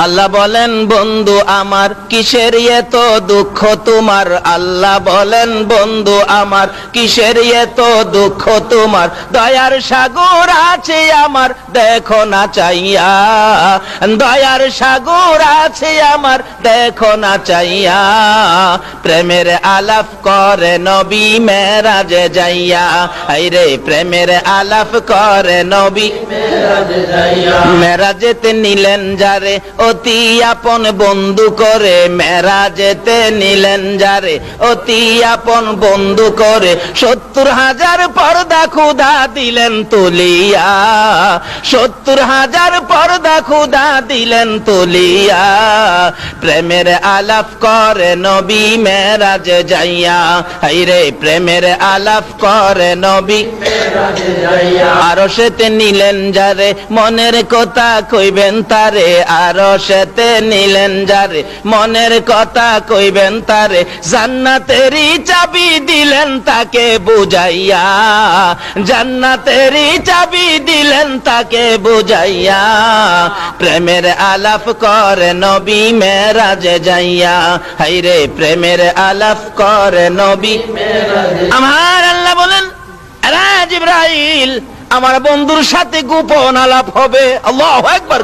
আল্লাহ বলেন বন্ধু আমার কিসের এত দুঃখ তোমার, আল্লাহ বলেন বন্ধু আমার কিসের এত দুঃখ তোমার, দয়ার সাগর আছে আমার দেখো না চাইয়া, দয়ার সাগর আছে আমার দেখো না চাইয়া, প্রেমের আলাপ করে নবী মেরাজে যাইয়া, আইরে প্রেমের আলাপ করে নবী মেরাজে যাইয়া, মেরাজেতে নিলেন যারে অতি আপন বন্ধু করে, মেরাজেতে নিলেন যারে অতি আপন বন্ধু করে, 70,000 পর্দা খুদা দিলেন তুলিয়া, 70,000 পর্দা খুদা দিলেন তুলিয়া, প্রেমের আলাপ করে নবী মেরাজে যাইয়া, হাইরে প্রেমের আলাপ করে নবী মেরাজে যাইয়া, আরশেতে নিলেন যারে মনের কথা কইবেন তারে, আরশেতে নিলেন যারে মনের কথা কইবেন তারে, জান্নাতেরই চাবি দিলেন তাকে বুঝাইয়া, জান্নাতেরই চাবি দিলেন তাকে বুঝাইয়া, প্রেমের আলাপ করে নবী মেরাজে যাইয়া, হাইরে প্রেমের আলাপ করে নবী মেরাজে। আমার আল্লাহ বলেন এরা জিবরাইল আমার বন্ধুর সাথে গোপন আলাপ হবে। আল্লাহু আকবার।